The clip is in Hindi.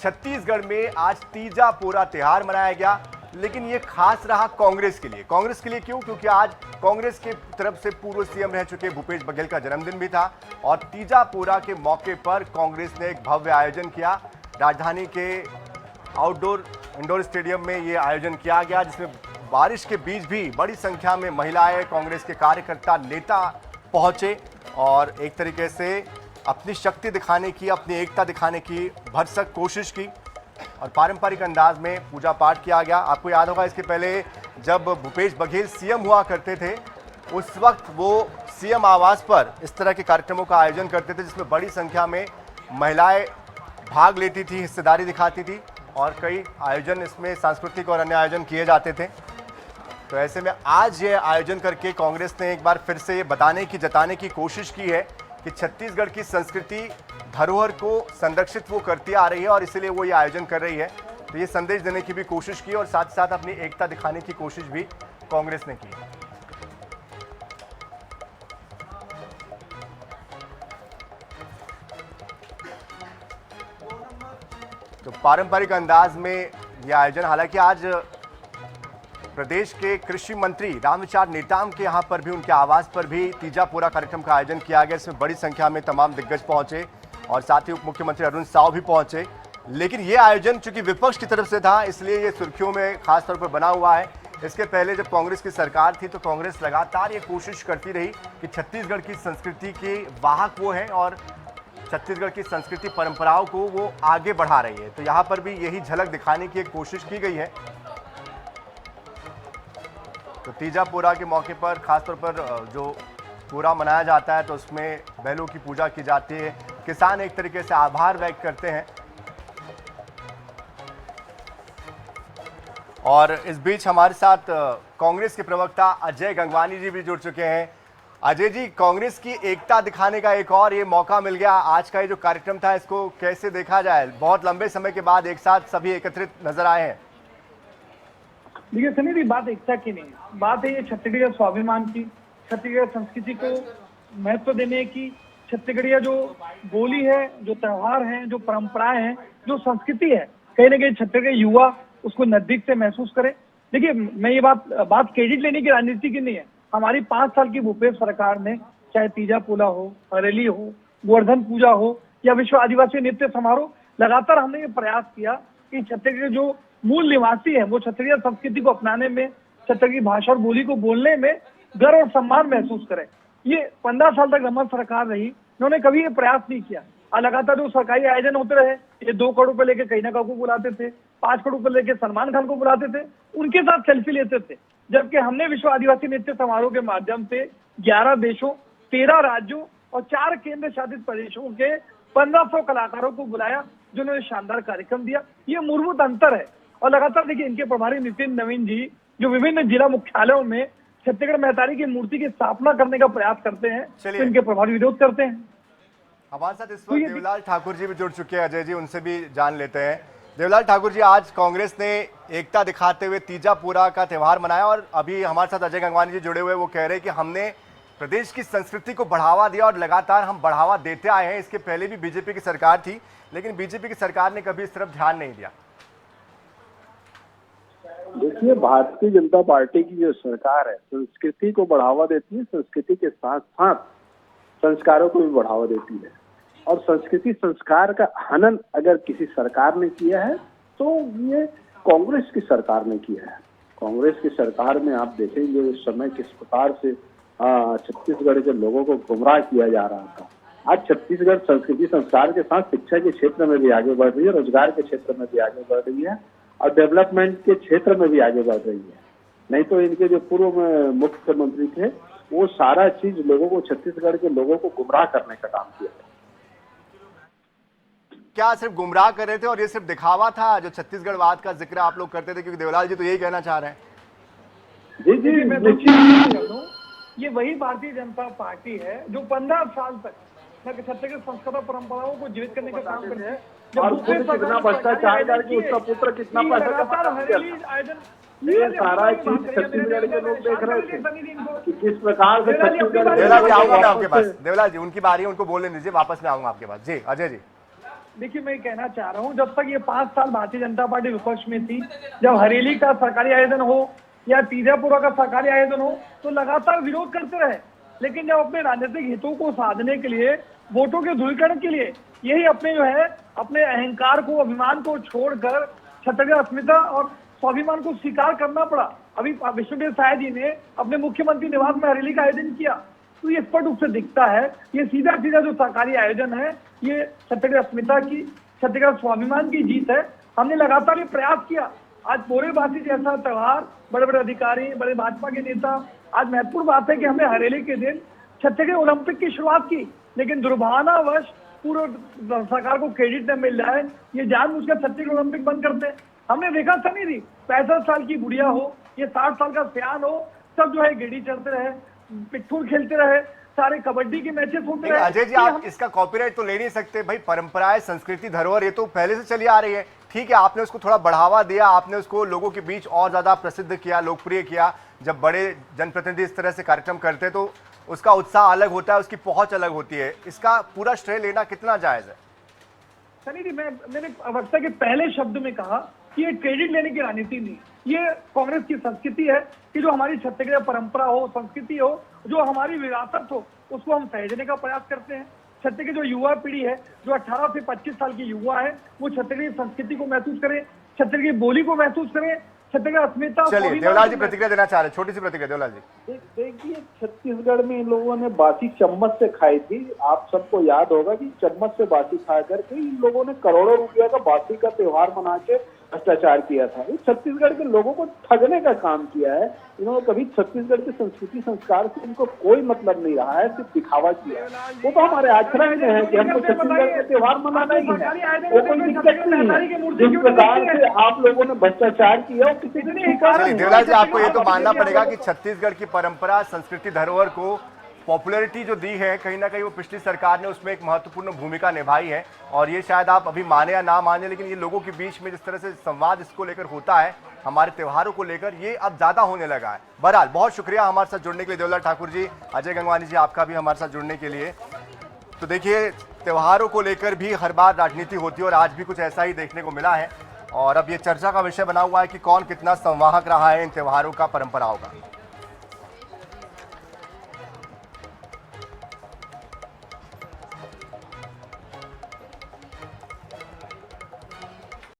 छत्तीसगढ़ में आज तीजा पूरा त्योहार मनाया गया, लेकिन ये खास रहा कांग्रेस के लिए। कांग्रेस के लिए क्यों? क्योंकि आज कांग्रेस के तरफ से पूर्व सीएम रह चुके भूपेश बघेल का जन्मदिन भी था और तीजा पूरा के मौके पर कांग्रेस ने एक भव्य आयोजन किया। राजधानी के इंडोर स्टेडियम में ये आयोजन किया गया, जिसमें बारिश के बीच भी बड़ी संख्या में महिलाएं, कांग्रेस के कार्यकर्ता, नेता पहुंचे और एक तरीके से अपनी शक्ति दिखाने की, अपनी एकता दिखाने की भरसक कोशिश की और पारंपरिक अंदाज में पूजा पाठ किया गया। आपको याद होगा, इसके पहले जब भूपेश बघेल सीएम हुआ करते थे, उस वक्त वो सीएम आवास पर इस तरह के कार्यक्रमों का आयोजन करते थे, जिसमें बड़ी संख्या में महिलाएं भाग लेती थी, हिस्सेदारी दिखाती थी और कई आयोजन इसमें सांस्कृतिक और अन्य आयोजन किए जाते थे। तो ऐसे में आज ये आयोजन करके कांग्रेस ने एक बार फिर से ये जताने की कोशिश की है कि छत्तीसगढ़ की संस्कृति धरोहर को संरक्षित वो करती आ रही है और इसीलिए वो ये आयोजन कर रही है। तो ये संदेश देने की भी कोशिश की और साथ साथ अपनी एकता दिखाने की कोशिश भी कांग्रेस ने की। तो पारंपरिक अंदाज में ये आयोजन, हालांकि आज प्रदेश के कृषि मंत्री रामविचार नेताम के यहाँ पर भी, उनके आवास पर भी तीजा पूरा कार्यक्रम का आयोजन किया गया। इसमें बड़ी संख्या में तमाम दिग्गज पहुंचे और साथ ही उप मुख्यमंत्री अरुण साव भी पहुंचे। लेकिन ये आयोजन चूंकि विपक्ष की तरफ से था, इसलिए ये सुर्खियों में खास तौर पर बना हुआ है। इसके पहले जब कांग्रेस की सरकार थी तो कांग्रेस लगातार ये कोशिश करती रही कि छत्तीसगढ़ की संस्कृति के वाहक वो हैं और छत्तीसगढ़ की संस्कृति परंपराओं को वो आगे बढ़ा रही है। तो यहाँ पर भी यही झलक दिखाने की एक कोशिश की गई है। तो तीजा पूरा के मौके पर खासतौर पर जो पूरा मनाया जाता है तो उसमें बैलों की पूजा की जाती है। किसान एक तरीके से आभार व्यक्त करते हैं और इस बीच हमारे साथ कांग्रेस के प्रवक्ता अजय गंगवानी जी भी जुड़ चुके हैं। अजय जी, कांग्रेस की एकता दिखाने का एक और ये मौका मिल गया। आज का ये जो कार्यक्रम था, इसको कैसे देखा जाए? बहुत लंबे समय के बाद एक साथ सभी एकत्रित नजर आए हैं। देखिए सनी जी, बात एकता की नहीं है, बात है ये छत्तीसगढ़ स्वाभिमान की, छत्तीसगढ़ संस्कृति को महत्व देने की। छत्तीसगढ़िया जो बोली है, जो त्योहार हैं, जो परंपराएं हैं, जो संस्कृति है, कहीं ना कहीं छत्तीसगढ़ युवा उसको नजदीक से महसूस करे। देखिए, मैं ये बात क्रेडिट लेने की राजनीति की नहीं है। हमारी 5 साल की भूपेश सरकार ने, चाहे तीजा पूजा हो, हरेली हो, गोवर्धन पूजा हो या विश्व आदिवासी नृत्य समारोह, लगातार हमने ये प्रयास किया कि छत्तीसगढ़ जो मूल निवासी है वो छत्तीसगढ़ संस्कृति को अपनाने में, छत्तीसगढ़ भाषा और बोली को बोलने में गर्व और सम्मान महसूस करें। ये 15 साल तक रमन सरकार रही, उन्होंने कभी ये प्रयास नहीं किया और लगातार जो सरकारी आयोजन होते रहे, ये 2 करोड़ रुपए लेके करीना कपूर को बुलाते थे, 5 करोड़ रुपए लेके सलमान खान को बुलाते थे, उनके साथ सेल्फी लेते थे। जबकि हमने विश्व आदिवासी नृत्य समारोह के माध्यम से 11 देशों, 13 राज्यों और 4 केंद्र शासित प्रदेशों के 1500 कलाकारों को बुलाया, जिन्होंने शानदार कार्यक्रम दिया। ये मूलभूत अंतर है। और लगातार देखिए, इनके प्रभारी नितिन नवीन जी जो विभिन्न जिला मुख्यालयों में छत्तीसगढ़ महतारी की मूर्ति की स्थापना करने का प्रयास करते हैं, तो इनके प्रभारी विरोध करते हैं। हमारे साथ इस वक्त देवलाल ठाकुर जी भी जुड़ चुके हैं। अजय जी, उनसे भी जान लेते हैं। देवलाल ठाकुर जी, आज कांग्रेस ने एकता दिखाते हुए तीजा पूरा का त्योहार मनाया और अभी हमारे साथ अजय गंगवानी जी जुड़े हुए, वो कह रहे हैं कि हमने प्रदेश की संस्कृति को बढ़ावा दिया और लगातार हम बढ़ावा देते आए हैं। इसके पहले भी बीजेपी की सरकार थी, लेकिन बीजेपी की सरकार ने कभी इस तरफ ध्यान नहीं दिया। देखिए, भारतीय जनता पार्टी की जो सरकार है, संस्कृति को बढ़ावा देती है, संस्कृति के साथ साथ संस्कारों को भी बढ़ावा देती है। और संस्कृति संस्कार का हनन अगर किसी सरकार ने किया है तो ये कांग्रेस की सरकार ने किया है। कांग्रेस की सरकार में आप देखेंगे उस समय किस प्रकार से छत्तीसगढ़ के लोगों को गुमराह किया जा रहा था। आज छत्तीसगढ़ संस्कृति संस्कार के साथ शिक्षा के क्षेत्र में भी आगे बढ़ रही है, रोजगार के क्षेत्र में भी आगे बढ़ रही है और डेवलपमेंट के क्षेत्र में भी आगे बढ़ रही है। नहीं तो इनके जो पूर्व मुख्यमंत्री थे, वो सारा चीज लोगों को, छत्तीसगढ़ के लोगों को गुमराह करने का काम किया। क्या सिर्फ गुमराह कर रहे थे और ये सिर्फ दिखावा था? जो छत्तीसगढ़वाद का जिक्र आप लोग करते थे, क्योंकि देवलाल जी तो यही कहना चाह रहे हैं। जी जी, मैं तो ये वही भारतीय जनता पार्टी है जो 15 साल तक छत्तीसगढ़ संस्कृत परंपराओं को जीवित करने का काम करते हैं। और कितना भ्रष्टाचार करके उसका पुत्र कितना पैसा आयोजन, ये सारा चीज छत्तीसगढ़ के लोग देख रहे थे कि किस प्रकार से छत्तीसगढ़। देवलाल जी, आऊंगा मैं आपके पास। देवलाल जी, उनकी बारी है, उनको बोलने दीजिए, वापस में आऊंगा आपके पास। जी अजय जी। देखिए मैं कहना चाह रहा हूँ, जब तक ये 5 साल भारतीय जनता पार्टी विपक्ष में थी, जब हरेली का सरकारी आयोजन हो या तीजापुरा का सरकारी आयोजन हो तो लगातार विरोध करते रहे। लेकिन जब अपने राजनीतिक हितों को साधने के लिए, वोटों के ध्रुवीकरण के लिए, यही अपने जो है अपने अहंकार को, अभिमान को छोड़कर छत्तीसगढ़ अस्मिता और स्वाभिमान को स्वीकार करना पड़ा। अभी विष्णुदेव साय जी ने अपने मुख्यमंत्री निवास में हरेली का आयोजन किया, तो ये स्पष्ट रूप से दिखता है ये सीधा सीधा जो सरकारी आयोजन है ये छत्तीसगढ़ अस्मिता की, छत्तीसगढ़ स्वाभिमान की जीत है। हमने लगातार ये प्रयास किया। आज पोरेबासी जैसा त्योहार, बड़े बड़े अधिकारी, बड़े भाजपा के नेता, आज महत्वपूर्ण बात है कि हमने हरेली के दिन छत्तीसगढ़ ओलंपिक की शुरुआत की, लेकिन दुर्भावनावश पूर्व सरकार को क्रेडिट न मिल रहा है, ये जानबूझकर छत्तीसगढ़ ओलंपिक बंद करते हैं। हमने देखा था नहीं, 65 साल की बुढ़िया हो, ये 60 साल का सियान हो, सब जो है गेड़ी चढ़ते रहे, पिट्ठू खेलते रहे, सारे कबड्डी के मैचेस होते रहे। अजय जी, आप इसका कॉपीराइट तो ले नहीं सकते भाई। परंपराएं, संस्कृति, धरोहर ये तो पहले से चली आ रही है। ठीक है, आपने उसको थोड़ा बढ़ावा दिया, आपने उसको लोगों के बीच और ज्यादा प्रसिद्ध किया, लोकप्रिय किया। जब बड़े जनप्रतिनिधि इस तरह से कार्यक्रम करते तो उसका उत्साह अलग होता है, उसकी पहुंच अलग होती है। इसका पूरा श्रेय लेना कितना जायज है? सनी जी, मैंने वक्ता के पहले शब्द में कहा कि ये क्रेडिट लेने की राजनीति नहीं, ये कांग्रेस की संस्कृति है कि जो हमारी छत्तीसगढ़ परंपरा हो, संस्कृति हो, जो हमारी विरासत हो, उसको हम सहेजने का प्रयास करते हैं। छत्तीसगढ़ जो युवा पीढ़ी है, जो 18 से 25 साल की युवा है, वो छत्तीसगढ़ संस्कृति को महसूस करे, छत्तीसगढ़ की बोली को महसूस करे, छत्तीसगढ़ अस्मिता। चलिए, देवलाल जी प्रतिक्रिया देना चाह रहे हैं, छोटी सी प्रतिक्रिया देवलाल जी। देखिए, छत्तीसगढ़ में इन लोगों ने बासी चम्मच से खाई थी। आप सबको याद होगा कि चम्मच से बासी खा करके इन लोगों ने करोड़ों रुपया का बासी का त्योहार मना के भ्रष्टाचार किया था। ये छत्तीसगढ़ के लोगों को ठगने का काम किया है। इन्होंने कभी छत्तीसगढ़ के संस्कृति संस्कार से इनको कोई मतलब नहीं रहा है, सिर्फ दिखावा किया। वो तो हमारे आचरण में है कि हमको छत्तीसगढ़ का त्योहार मनाना ही है, वो कोई दिक्कत नहीं है। जिस प्रकार से आप लोगों ने भ्रष्टाचार किया वो किसी ने देवलाल जी, आपको ये तो मानना पड़ेगा कि छत्तीसगढ़ की परंपरा, संस्कृति, धरोहर को पॉपुलैरिटी जो दी है, कहीं ना कहीं वो पिछली सरकार ने उसमें एक महत्वपूर्ण भूमिका निभाई है। और ये शायद आप अभी माने या ना माने, लेकिन ये लोगों के बीच में जिस तरह से संवाद इसको लेकर होता है, हमारे त्योहारों को लेकर, ये अब ज्यादा होने लगा है। बहरहाल बहुत शुक्रिया हमारे साथ जुड़ने के लिए देवलाल ठाकुर जी। अजय गंगवानी जी, आपका भी हमारे साथ जुड़ने के लिए। तो देखिए, त्योहारों को लेकर भी हर बार राजनीति होती है और आज भी कुछ ऐसा ही देखने को मिला है। और अब ये चर्चा का विषय बना हुआ है कि कौन कितना संवाहक रहा है इन त्योहारों का, परंपराओं का।